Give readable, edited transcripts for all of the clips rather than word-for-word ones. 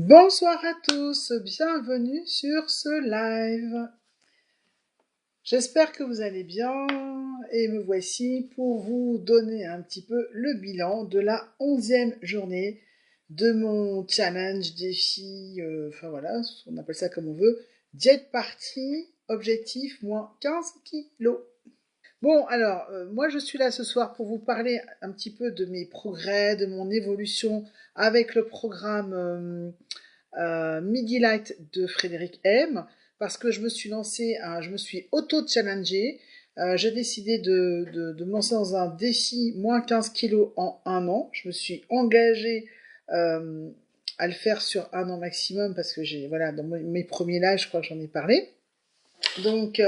Bonsoir à tous, bienvenue sur ce live. J'espère que vous allez bien et me voici pour vous donner un petit peu le bilan de la 11e journée de mon challenge, défi, enfin voilà, on appelle ça comme on veut, Diet Party, objectif moins 15 kilos. Bon, alors, moi je suis là ce soir pour vous parler un petit peu de mes progrès, de mon évolution avec le programme Midi Light de Frédéric M, parce que je me suis lancée, je me suis auto-challengée. J'ai décidé de me lancer dans un défi moins 15 kilos en un an. Je me suis engagée euh, à le faire sur un an maximum parce que voilà, dans mes premiers lives, je crois que j'en ai parlé. Donc,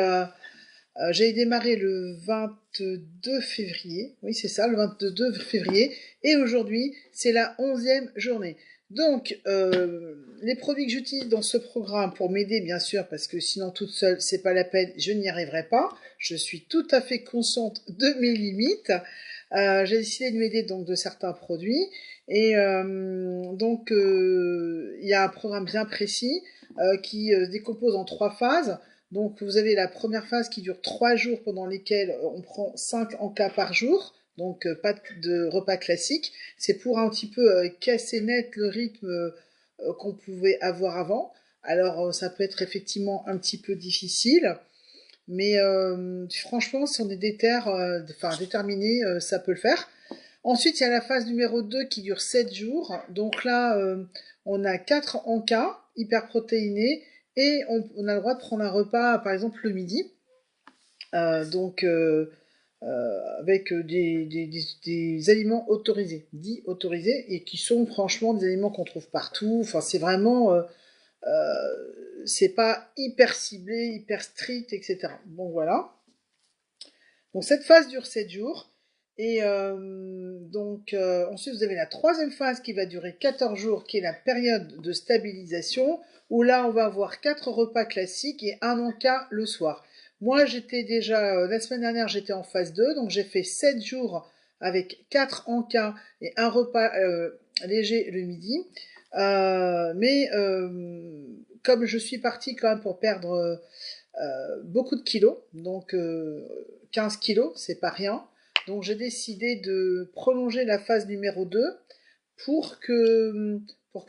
j'ai démarré le 22 février, oui c'est ça, le 22 février, et aujourd'hui c'est la 11e journée. Donc, les produits que j'utilise dans ce programme pour m'aider, bien sûr, parce que sinon toute seule, c'est pas la peine, je n'y arriverai pas. Je suis tout à fait consciente de mes limites. J'ai décidé de m'aider donc de certains produits, et donc il y a un programme bien précis qui se décompose en 3 phases. Donc vous avez la première phase qui dure 3 jours pendant lesquels on prend 5 encas par jour, donc pas de repas classique. C'est pour un petit peu casser net le rythme qu'on pouvait avoir avant. Alors ça peut être effectivement un petit peu difficile, mais franchement si on est déterminé, ça peut le faire. Ensuite il y a la phase numéro 2 qui dure 7 jours. Donc là on a 4 encas hyper protéinés et on a le droit de prendre un repas, par exemple le midi, donc avec des aliments autorisés, dits autorisés, et qui sont franchement des aliments qu'on trouve partout. Enfin, c'est vraiment, c'est pas hyper ciblé, hyper strict, etc. Bon, voilà. Donc cette phase dure 7 jours. Et ensuite vous avez la troisième phase qui va durer 14 jours, qui est la période de stabilisation, où là on va avoir 4 repas classiques et un encas le soir. Moi j'étais déjà, la semaine dernière j'étais en phase 2, donc j'ai fait 7 jours avec 4 encas et un repas léger le midi. Comme je suis partie quand même pour perdre beaucoup de kilos, donc 15 kilos, c'est pas rien. Donc j'ai décidé de prolonger la phase numéro 2 pour que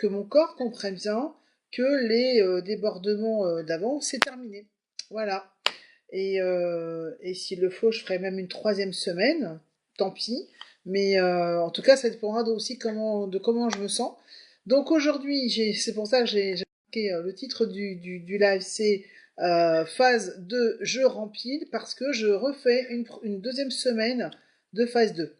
mon corps comprenne bien que les débordements d'avant, c'est terminé. Voilà. Et s'il le faut, je ferai même une troisième semaine, tant pis. Mais en tout cas, ça dépendra aussi de comment je me sens. Donc aujourd'hui, c'est pour ça que j'ai marqué le titre du live, c'est phase 2, je rempile, parce que je refais une deuxième semaine de phase 2.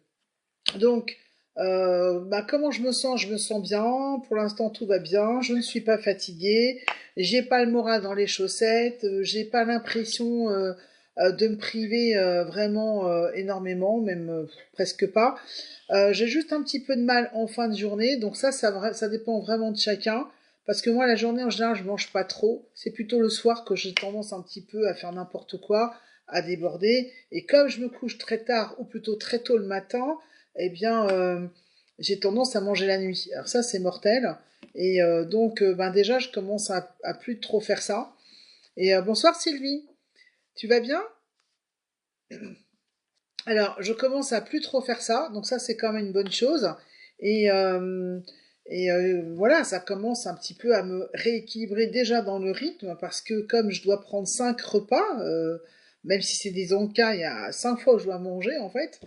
Donc, comment je me sens? Je me sens bien. Pour l'instant, tout va bien. Je ne suis pas fatiguée. J'ai pas le moral dans les chaussettes. J'ai pas l'impression de me priver vraiment énormément, même presque pas. J'ai juste un petit peu de mal en fin de journée. Donc ça dépend vraiment de chacun. Parce que moi, la journée, en général, je mange pas trop. C'est plutôt le soir que j'ai tendance un petit peu à faire n'importe quoi, à déborder. Et comme je me couche très tard, ou plutôt très tôt le matin, eh bien, j'ai tendance à manger la nuit. Alors ça, c'est mortel. Et déjà, je commence à plus trop faire ça. Et bonsoir Sylvie, tu vas bien? Alors, je commence à plus trop faire ça, donc ça, c'est quand même une bonne chose. Et, euh, voilà, ça commence un petit peu à me rééquilibrer déjà dans le rythme, parce que comme je dois prendre 5 repas, même si c'est des encas, il y a 5 fois où je dois manger en fait,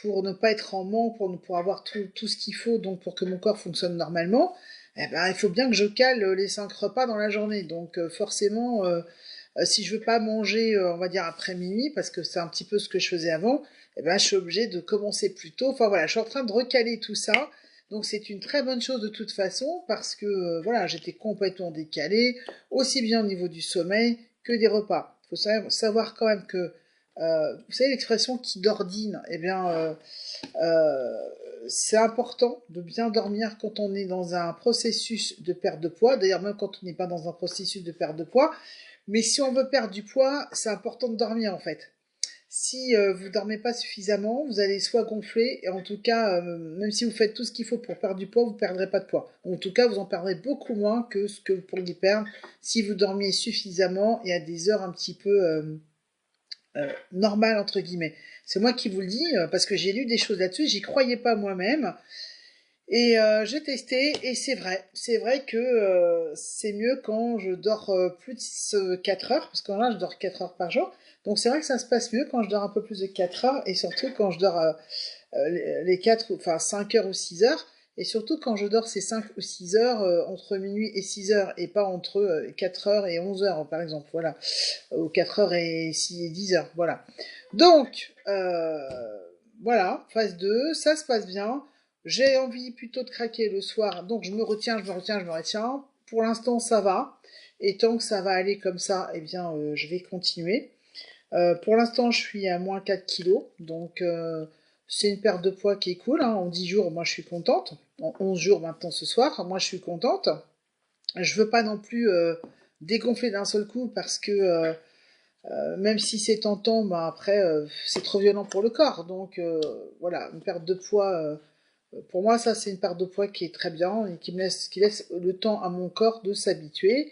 pour ne pas être en manque, pour avoir tout ce qu'il faut, donc pour que mon corps fonctionne normalement, eh ben, il faut bien que je cale les 5 repas dans la journée. Donc forcément, si je veux pas manger, on va dire après minuit, parce que c'est un petit peu ce que je faisais avant, eh ben, je suis obligée de commencer plus tôt. Enfin voilà, je suis en train de recaler tout ça. Donc c'est une très bonne chose de toute façon, parce que voilà, j'étais complètement décalée, aussi bien au niveau du sommeil que des repas. Il faut savoir quand même que, vous savez l'expression qui dordine, eh bien, c'est important de bien dormir quand on est dans un processus de perte de poids, d'ailleurs même quand on n'est pas dans un processus de perte de poids, mais si on veut perdre du poids, c'est important de dormir en fait. Si vous dormez pas suffisamment, vous allez soit gonfler, et en tout cas, même si vous faites tout ce qu'il faut pour perdre du poids, vous ne perdrez pas de poids. En tout cas, vous en perdrez beaucoup moins que ce que vous pourriez perdre si vous dormiez suffisamment et à des heures un petit peu normales, entre guillemets. C'est moi qui vous le dis, parce que j'ai lu des choses là-dessus, j'y croyais pas moi-même. Et j'ai testé et c'est vrai que c'est mieux quand je dors plus de 4 heures, parce que là je dors 4 heures par jour. Donc c'est vrai que ça se passe mieux quand je dors un peu plus de 4 heures et surtout quand je dors les 4, enfin 5 heures ou 6 heures. Et surtout quand je dors ces 5 ou 6 heures entre minuit et 6 heures et pas entre 4 heures et 11 heures par exemple, voilà. Ou 4 heures et 6 et 10 heures, voilà. Donc, voilà, phase 2, ça se passe bien. J'ai envie plutôt de craquer le soir, donc je me retiens, je me retiens, je me retiens. Pour l'instant, ça va. Et tant que ça va aller comme ça, eh bien, je vais continuer. Pour l'instant, je suis à moins 4 kilos, donc c'est une perte de poids qui est cool. Hein. En 10 jours, moi, je suis contente. En 11 jours maintenant ce soir, moi, je suis contente. Je veux pas non plus dégonfler d'un seul coup parce que même si c'est tentant, bah après, c'est trop violent pour le corps. Donc voilà, une perte de poids, pour moi, ça c'est une perte de poids qui est très bien et qui laisse le temps à mon corps de s'habituer.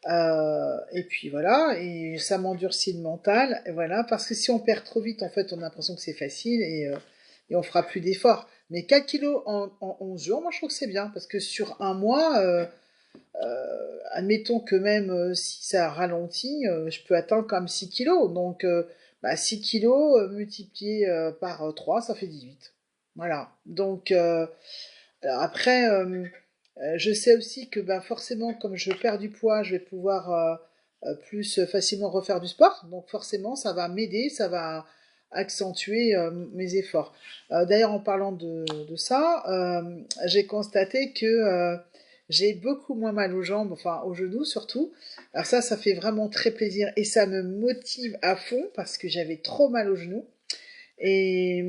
Et puis voilà, et ça m'endurcit le mental, et voilà, parce que si on perd trop vite, en fait, on a l'impression que c'est facile et on fera plus d'efforts. Mais 4 kilos en 11 jours, moi je trouve que c'est bien, parce que sur un mois, admettons que même si ça ralentit, je peux atteindre quand même 6 kilos. Donc, 6 kilos multiplié par 3, ça fait 18. Voilà. Donc, alors après, je sais aussi que forcément, comme je perds du poids, je vais pouvoir plus facilement refaire du sport. Donc forcément, ça va m'aider, ça va accentuer mes efforts. D'ailleurs, en parlant de ça, j'ai constaté que j'ai beaucoup moins mal aux jambes, enfin aux genoux surtout. Alors ça fait vraiment très plaisir et ça me motive à fond parce que j'avais trop mal aux genoux. Et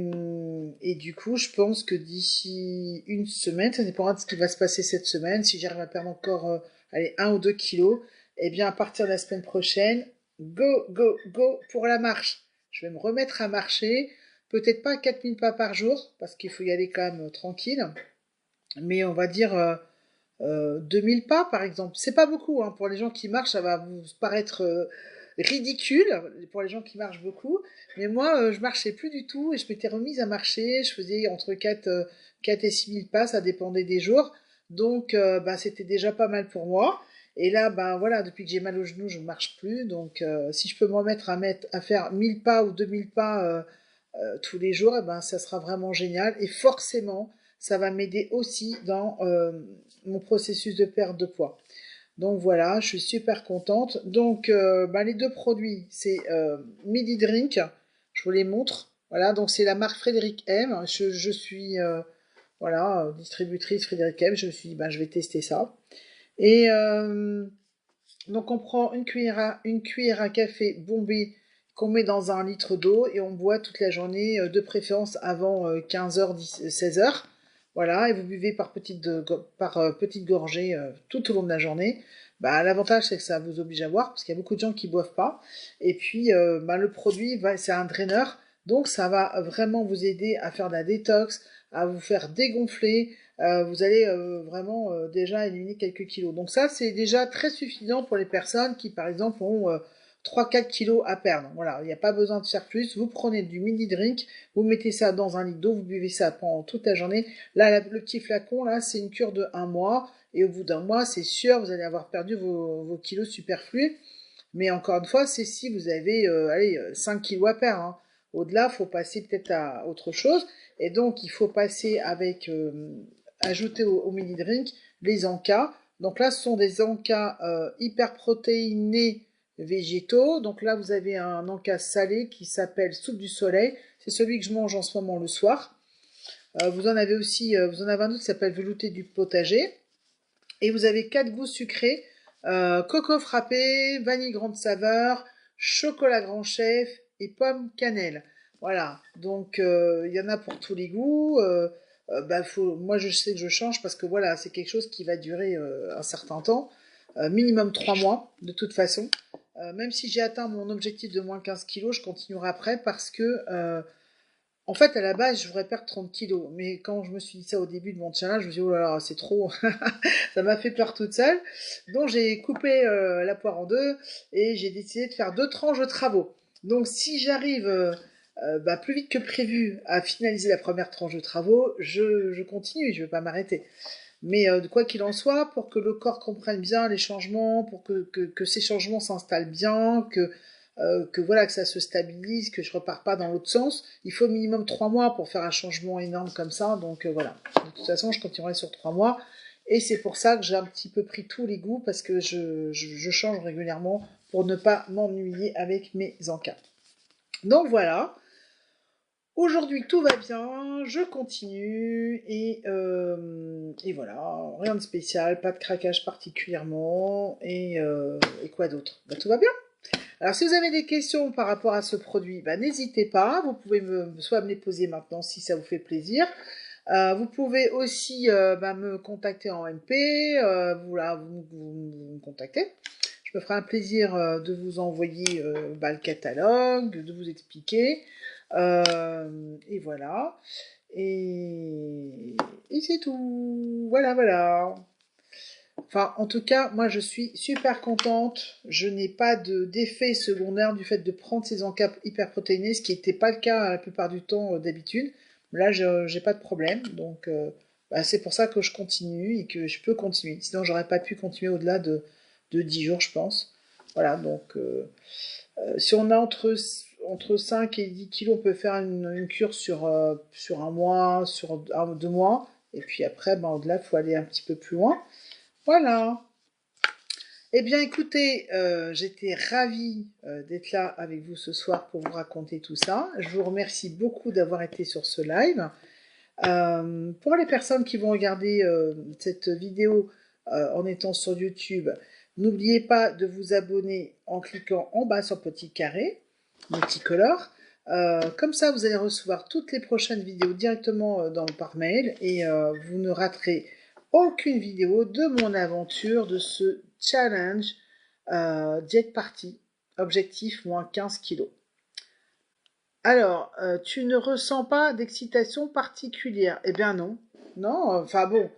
du coup, je pense que d'ici une semaine, ça dépendra de ce qui va se passer cette semaine, si j'arrive à perdre encore allez, 1 ou 2 kilos, eh bien à partir de la semaine prochaine, go, go, go pour la marche. Je vais me remettre à marcher, peut-être pas 4000 pas par jour, parce qu'il faut y aller quand même tranquille, mais on va dire 2000 pas par exemple. C'est pas beaucoup, hein. Pour les gens qui marchent, ça va vous paraître ridicule, pour les gens qui marchent beaucoup. Mais moi, je marchais plus du tout et je m'étais remise à marcher. Je faisais entre 4 et 6000 pas, ça dépendait des jours. Donc, c'était déjà pas mal pour moi. Et là, voilà, depuis que j'ai mal au genou, je ne marche plus. Donc, si je peux me remettre à faire 1000 pas ou 2000 pas tous les jours, ça sera vraiment génial. Et forcément, ça va m'aider aussi dans mon processus de perte de poids. Donc voilà, je suis super contente. Donc les deux produits, c'est Midi Drink, je vous les montre. Voilà, donc c'est la marque Frédéric M. Je suis voilà, distributrice Frédéric M. Je me suis dit, je vais tester ça. Et donc on prend une cuillère à café bombée qu'on met dans 1 litre d'eau et on boit toute la journée, de préférence avant 15 h, 16 h. Voilà, et vous buvez par petites gorgées tout au long de la journée. L'avantage c'est que ça vous oblige à boire parce qu'il y a beaucoup de gens qui boivent pas. Et puis le produit, c'est un draineur, donc ça va vraiment vous aider à faire de la détox, à vous faire dégonfler, vous allez vraiment déjà éliminer quelques kilos. Donc ça, c'est déjà très suffisant pour les personnes qui, par exemple, ont 3-4 kilos à perdre. Voilà, il n'y a pas besoin de faire plus. Vous prenez du mini drink, vous mettez ça dans 1 litre d'eau, vous buvez ça pendant toute la journée. Là, le petit flacon, là, c'est une cure de 1 mois. Et au bout d'un mois, c'est sûr, vous allez avoir perdu vos kilos superflus. Mais encore une fois, c'est si vous avez 5 kilos à perdre. Hein. Au-delà, il faut passer peut-être à autre chose. Et donc, il faut passer avec ajouter au mini drink les encas. Donc là, ce sont des encas hyper protéinés végétaux. Donc là, vous avez un encas salé qui s'appelle soupe du soleil. C'est celui que je mange en ce moment le soir. Vous en avez aussi, vous en avez un autre qui s'appelle velouté du potager. Et vous avez 4 goûts sucrés, coco frappé, vanille grande saveur, chocolat grand chef et pomme cannelle. Voilà, donc il y en a pour tous les goûts. Moi je sais que je change parce que voilà, c'est quelque chose qui va durer un certain temps, minimum 3 mois de toute façon. Même si j'ai atteint mon objectif de moins 15 kilos, je continuerai après parce que, en fait, à la base, je voudrais perdre 30 kilos. Mais quand je me suis dit ça au début de mon challenge, je me suis dit, oh là là, c'est trop. Ça m'a fait peur toute seule. Donc, j'ai coupé la poire en deux et j'ai décidé de faire 2 tranches de travaux. Donc, si j'arrive plus vite que prévu à finaliser la première tranche de travaux, je continue, je ne vais pas m'arrêter. Mais quoi qu'il en soit, pour que le corps comprenne bien les changements, pour que ces changements s'installent bien, que voilà, que ça se stabilise, que je repars pas dans l'autre sens, il faut minimum 3 mois pour faire un changement énorme comme ça. Donc voilà. De toute façon, je continuerai sur 3 mois. Et c'est pour ça que j'ai un petit peu pris tous les goûts parce que je change régulièrement pour ne pas m'ennuyer avec mes encas. Donc voilà. Aujourd'hui, tout va bien, je continue et voilà, rien de spécial, pas de craquage particulièrement et quoi d'autre? Bah, tout va bien. Alors si vous avez des questions par rapport à ce produit, bah, n'hésitez pas, vous pouvez soit me les poser maintenant si ça vous fait plaisir. Vous pouvez aussi me contacter en MP, vous me contactez. Je me ferai un plaisir de vous envoyer le catalogue, de vous expliquer. Et voilà. Et, et c'est tout. Voilà, voilà. Enfin, en tout cas, moi je suis super contente. Je n'ai pas d'effet secondaire du fait de prendre ces encapes hyperprotéinés, ce qui n'était pas le cas la plupart du temps d'habitude. Là, j'ai pas de problème. Donc, c'est pour ça que je continue et que je peux continuer. Sinon, j'aurais pas pu continuer au-delà de 10 jours, je pense. Voilà, donc si on a entre 5 et 10 kilos, on peut faire une cure sur un mois, sur 2 mois. Et puis après, au-delà, il faut aller un petit peu plus loin. Voilà. Eh bien, écoutez, j'étais ravie d'être là avec vous ce soir pour vous raconter tout ça. Je vous remercie beaucoup d'avoir été sur ce live. Pour les personnes qui vont regarder cette vidéo en étant sur YouTube, n'oubliez pas de vous abonner en cliquant en bas sur le petit carré multicolore. Comme ça, vous allez recevoir toutes les prochaines vidéos directement par mail et vous ne raterez aucune vidéo de mon aventure de ce challenge Diet Party, objectif moins 15 kilos. Alors, tu ne ressens pas d'excitation particulière? Eh bien non. Non, enfin bon.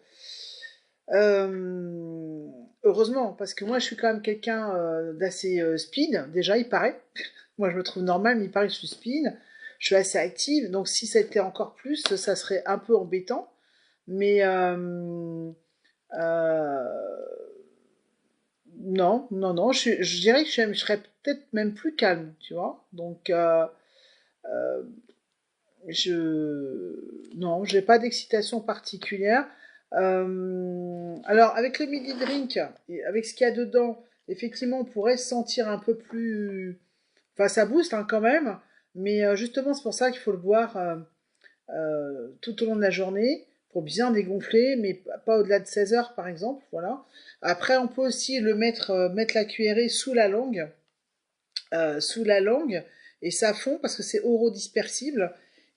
Heureusement, parce que moi je suis quand même quelqu'un d'assez speed, déjà il paraît. Moi je me trouve normal, mais il paraît que je suis speed. Je suis assez active, donc si c'était encore plus, ça serait un peu embêtant. Mais euh, non, non, non, je dirais que je serais peut-être même plus calme, tu vois. Donc euh, non, j'ai pas d'excitation particulière. Alors, avec le midi drink, et avec ce qu'il y a dedans, effectivement, on pourrait se sentir un peu plus. Enfin, ça booste hein, quand même, mais justement, c'est pour ça qu'il faut le boire tout au long de la journée pour bien dégonfler, mais pas au-delà de 16 heures, par exemple. Voilà. Après, on peut aussi mettre la cuillerée sous la langue, et ça fond parce que c'est orodispersible.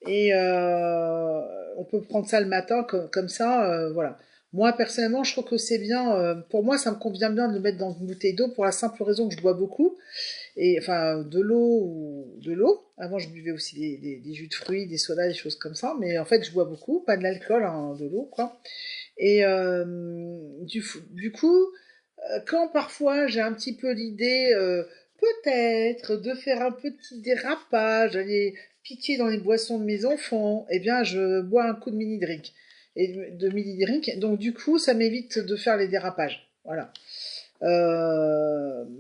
Et on peut prendre ça le matin comme ça, voilà. Moi personnellement, je trouve que c'est bien. Pour moi, ça me convient bien de le mettre dans une bouteille d'eau pour la simple raison que je bois beaucoup. Et enfin, de l'eau ou de l'eau. Avant, je buvais aussi des jus de fruits, des sodas, des choses comme ça. Mais en fait, je bois beaucoup, pas de l'alcool, hein, de l'eau, quoi. Et du coup, quand parfois j'ai un petit peu l'idée, peut-être, de faire un petit dérapage, aller piquer dans les boissons de mes enfants, eh bien, je bois un coup de mini drink. Et de mini drink. Donc, du coup, ça m'évite de faire les dérapages. Voilà.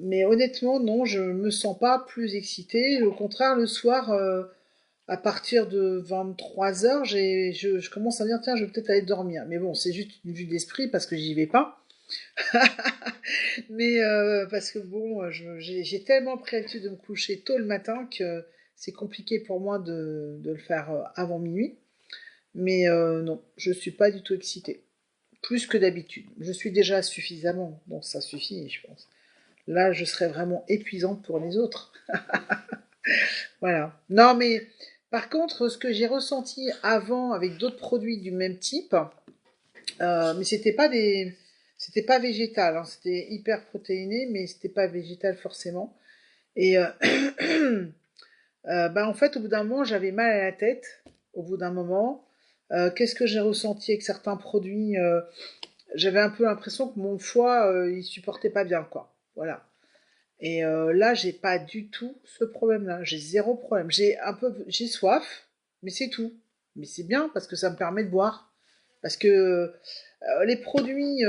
Mais honnêtement, non, je me sens pas plus excitée. Au contraire, le soir, à partir de 23 heures, je commence à me dire, tiens, je vais peut-être aller dormir. Mais bon, c'est juste une vue d'esprit parce que j'y vais pas. Mais parce que bon, j'ai tellement pris l'habitude de me coucher tôt le matin que c'est compliqué pour moi de le faire avant minuit. Mais non, je suis pas du tout excitée. Plus que d'habitude. Je suis déjà suffisamment, donc ça suffit, je pense. Là, je serais vraiment épuisante pour les autres. Voilà. Non, mais par contre, ce que j'ai ressenti avant avec d'autres produits du même type, mais c'était pas végétal, hein, c'était hyper protéiné, mais c'était pas végétal forcément. Et bah, en fait, au bout d'un moment, j'avais mal à la tête. Au bout d'un moment, qu'est-ce que j'ai ressenti avec certains produits j'avais un peu l'impression que mon foie, il supportait pas bien, quoi. Voilà. Et là, j'ai pas du tout ce problème-là. J'ai zéro problème. J'ai soif, mais c'est tout. Mais c'est bien parce que ça me permet de boire. Parce que les produits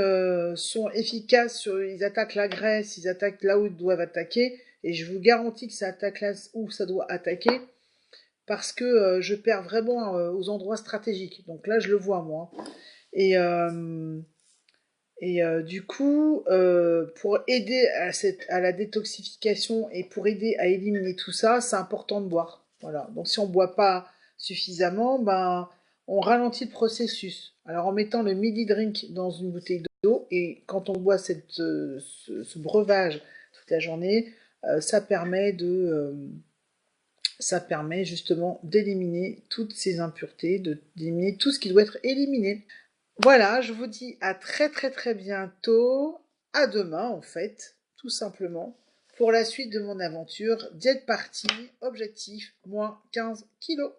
sont efficaces, ils attaquent la graisse, ils attaquent là où ils doivent attaquer, et je vous garantis que ça attaque là où ça doit attaquer, parce que je perds vraiment aux endroits stratégiques. Donc là, je le vois moi. Et, euh, du coup, pour aider à la détoxification et pour aider à éliminer tout ça, c'est important de boire. Voilà. Donc si on ne boit pas suffisamment, ben, on ralentit le processus. Alors en mettant le midi drink dans une bouteille d'eau, et quand on boit ce breuvage toute la journée, ça permet ça permet justement d'éliminer toutes ces impuretés, d'éliminer tout ce qui doit être éliminé. Voilà, je vous dis à très très très bientôt, à demain en fait, tout simplement, pour la suite de mon aventure. Diète partie, objectif, moins 15 kilos.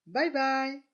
Bye bye.